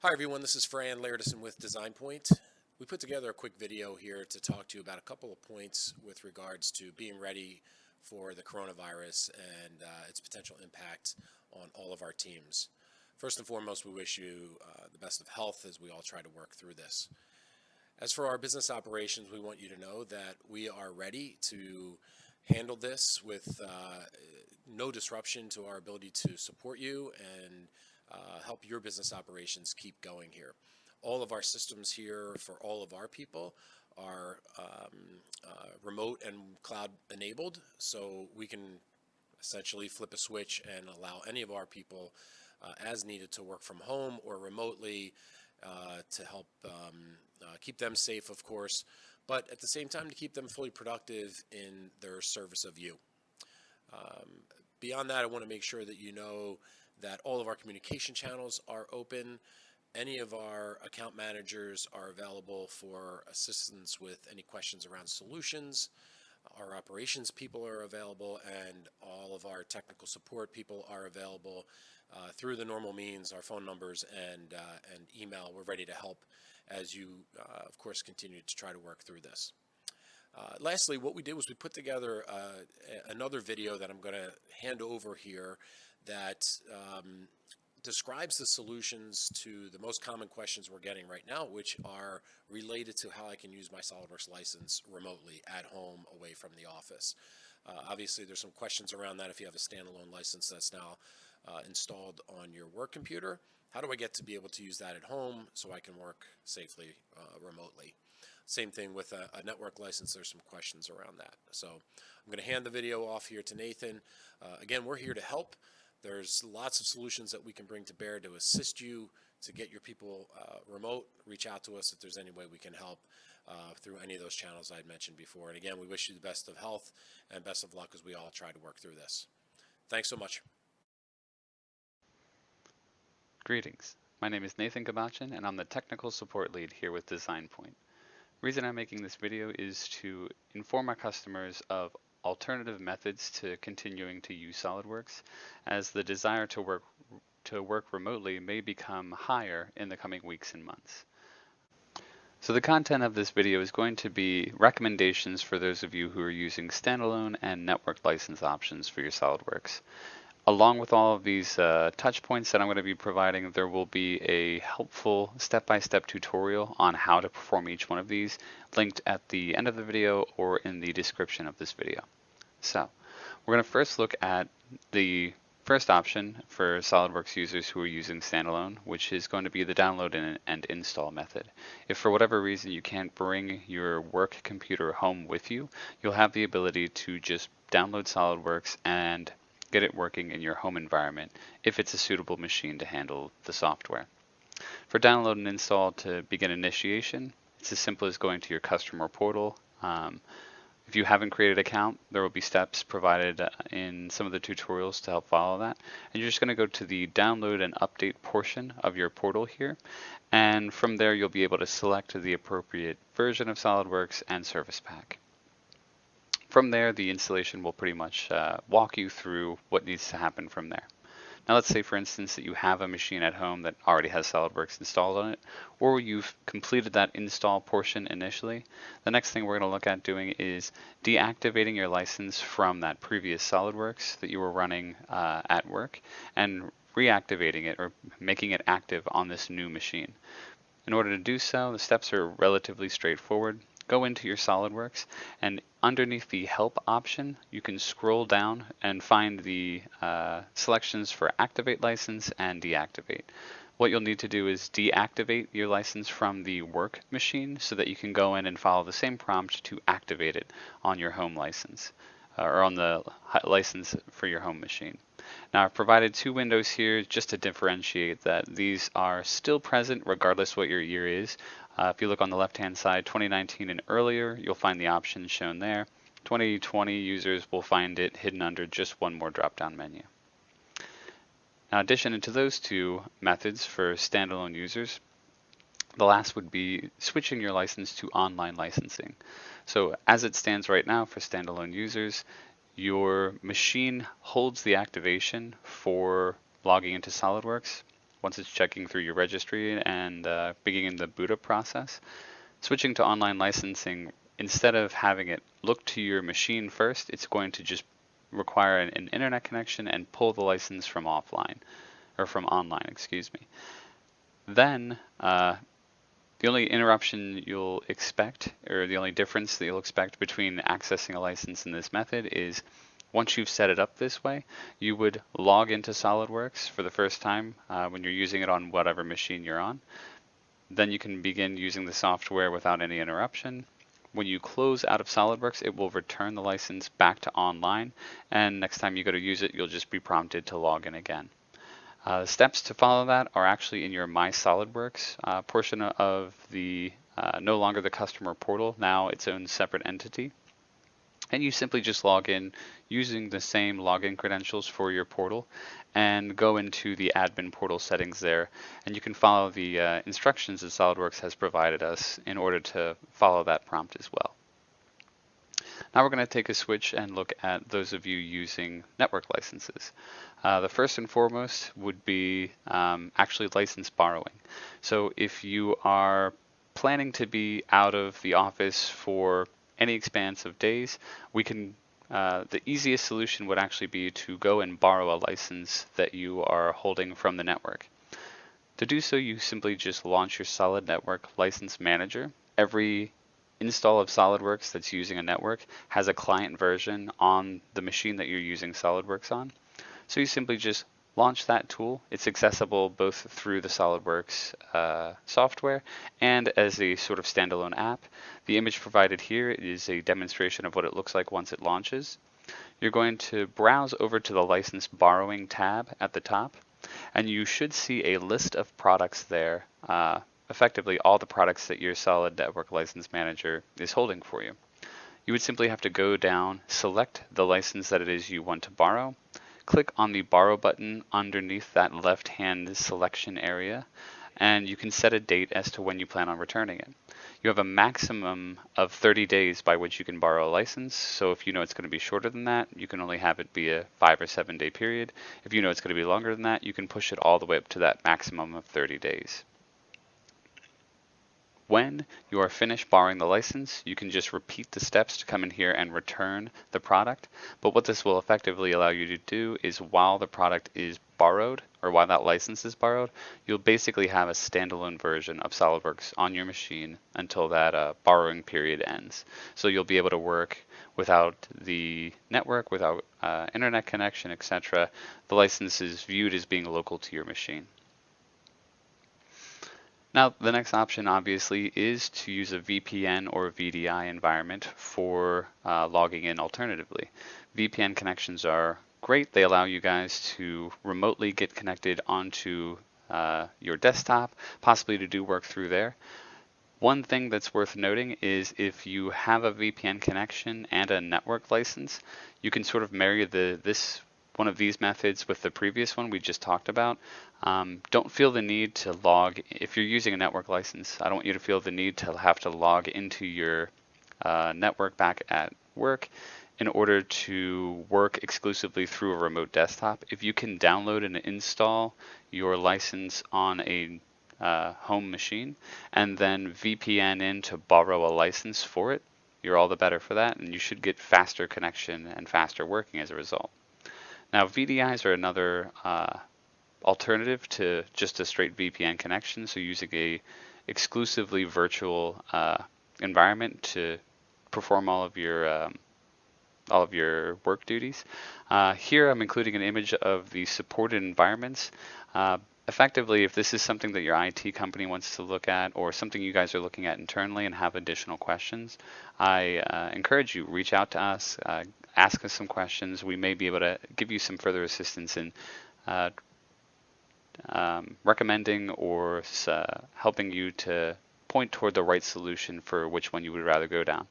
Hi everyone, this is Fran Lairdison with Design Point. We put together a quick video here to talk to you about a couple of points with regards to being ready for the coronavirus and its potential impact on all of our teams. First and foremost, we wish you the best of health as we all try to work through this. As for our business operations, we want you to know that we are ready to handle this with no disruption to our ability to support you and help your business operations keep going here. All of our systems here for all of our people are remote and cloud enabled, so we can essentially flip a switch and allow any of our people as needed to work from home or remotely to help keep them safe, of course, but at the same time to keep them fully productive in their service of you. Beyond that, I want to make sure that you know that all of our communication channels are open. Any of our account managers are available for assistance with any questions around solutions. Our operations people are available, and all of our technical support people are available through the normal means, our phone numbers and email. We're ready to help as you, of course, continue to try to work through this. Lastly, what we did was we put together another video that I'm going to hand over here that describes the solutions to the most common questions we're getting right now, which are related to how I can use my SOLIDWORKS license remotely at home away from the office. Obviously, there's some questions around that if you have a standalone license that's now installed on your work computer. How do I get to be able to use that at home so I can work safely remotely? Same thing with a network license. There's some questions around that. So I'm going to hand the video off here to Nathan. Again, we're here to help. There's lots of solutions that we can bring to bear to assist you to get your people remote. Reach out to us if there's any way we can help through any of those channels I had mentioned before. And again, we wish you the best of health and best of luck as we all try to work through this. Thanks so much. Greetings. My name is Nathan Gabachin, and I'm the Technical Support Lead here with Design Point. The reason I'm making this video is to inform our customers of alternative methods to continuing to use SOLIDWORKS, as the desire to work remotely may become higher in the coming weeks and months. So the content of this video is going to be recommendations for those of you who are using standalone and network license options for your SOLIDWORKS. Along with all of these touch points that I'm going to be providing, there will be a helpful step-by-step tutorial on how to perform each one of these, linked at the end of the video or in the description of this video. So, we're going to first look at the first option for SOLIDWORKS users who are using standalone, which is going to be the download and install method. If for whatever reason you can't bring your work computer home with you, you'll have the ability to just download SOLIDWORKS and get it working in your home environment if it's a suitable machine to handle the software. For download and install to begin initiation, it's as simple as going to your customer portal. If you haven't created an account, there will be steps provided in some of the tutorials to help follow that. And you're just going to go to the download and update portion of your portal here. And from there, you'll be able to select the appropriate version of SOLIDWORKS and service pack. From there, the installation will pretty much walk you through what needs to happen from there. Now let's say, for instance, that you have a machine at home that already has SOLIDWORKS installed on it, or you've completed that install portion initially. The next thing we're going to look at doing is deactivating your license from that previous SOLIDWORKS that you were running at work and reactivating it or making it active on this new machine. In order to do so, the steps are relatively straightforward. Go into your SOLIDWORKS, and underneath the help option, you can scroll down and find the selections for activate license and deactivate. What you'll need to do is deactivate your license from the work machine so that you can go in and follow the same prompt to activate it on your home license or on the license for your home machine. Now, I've provided two windows here just to differentiate that these are still present regardless what your year is. If you look on the left-hand side, 2019 and earlier, you'll find the options shown there. 2020 users will find it hidden under just one more drop-down menu. Now, in addition to those two methods for standalone users, the last would be switching your license to online licensing. So as it stands right now for standalone users, your machine holds the activation for logging into SOLIDWORKS once it's checking through your registry and beginning the boot up process. Switching to online licensing, instead of having it look to your machine first, it's going to just require an internet connection and pull the license from offline, or from online, excuse me. Then the only interruption you'll expect, or the only difference that you'll expect between accessing a license in this method is once you've set it up this way, you would log into SOLIDWORKS for the first time when you're using it on whatever machine you're on. Then you can begin using the software without any interruption. When you close out of SOLIDWORKS, it will return the license back to online, and next time you go to use it, you'll just be prompted to log in again. The steps to follow that are actually in your My SOLIDWORKS portion of the no longer the customer portal, now its own separate entity. And you simply just log in using the same login credentials for your portal and go into the admin portal settings there. And you can follow the instructions that SOLIDWORKS has provided us in order to follow that prompt as well. Now we're going to take a switch and look at those of you using network licenses. The first and foremost would be actually license borrowing. So if you are planning to be out of the office for any expanse of days, we can the easiest solution would actually be to go and borrow a license that you are holding from the network. To do so, you simply just launch your Solid Network License Manager. Every install of SOLIDWORKS that's using a network has a client version on the machine that you're using SOLIDWORKS on. So you simply just launch that tool. It's accessible both through the SOLIDWORKS software and as a sort of standalone app. The image provided here is a demonstration of what it looks like once it launches. You're going to browse over to the License Borrowing tab at the top, and you should see a list of products there, effectively all the products that your Solid Network License Manager is holding for you. You would simply have to go down, select the license that it is you want to borrow, click on the Borrow button underneath that left-hand selection area, and you can set a date as to when you plan on returning it. You have a maximum of 30 days by which you can borrow a license, so if you know it's going to be shorter than that, you can only have it be a 5 or 7 day period. If you know it's going to be longer than that, you can push it all the way up to that maximum of 30 days. When you are finished borrowing the license, you can just repeat the steps to come in here and return the product. But what this will effectively allow you to do is while the product is borrowed, or while that license is borrowed, you'll basically have a standalone version of SOLIDWORKS on your machine until that borrowing period ends. So you'll be able to work without the network, without internet connection, etc. The license is viewed as being local to your machine. Now, the next option obviously is to use a VPN or VDI environment for logging in alternatively. VPN connections are great. They allow you guys to remotely get connected onto your desktop, possibly to do work through there. One thing that's worth noting is if you have a VPN connection and a network license, you can sort of marry one of these methods with the previous one we just talked about. Don't feel the need to log, if you're using a network license, I don't want you to feel the need to have to log into your network back at work in order to work exclusively through a remote desktop. If you can download and install your license on a home machine and then VPN in to borrow a license for it, you're all the better for that, and you should get faster connection and faster working as a result. Now, VDIs are another alternative to just a straight VPN connection, so using a exclusively virtual environment to perform all of your work duties. Here I'm including an image of the supported environments. Effectively, if this is something that your IT company wants to look at or something you guys are looking at internally and have additional questions, I encourage you, reach out to us, ask us some questions. We may be able to give you some further assistance in recommending or helping you to point toward the right solution for which one you would rather go down.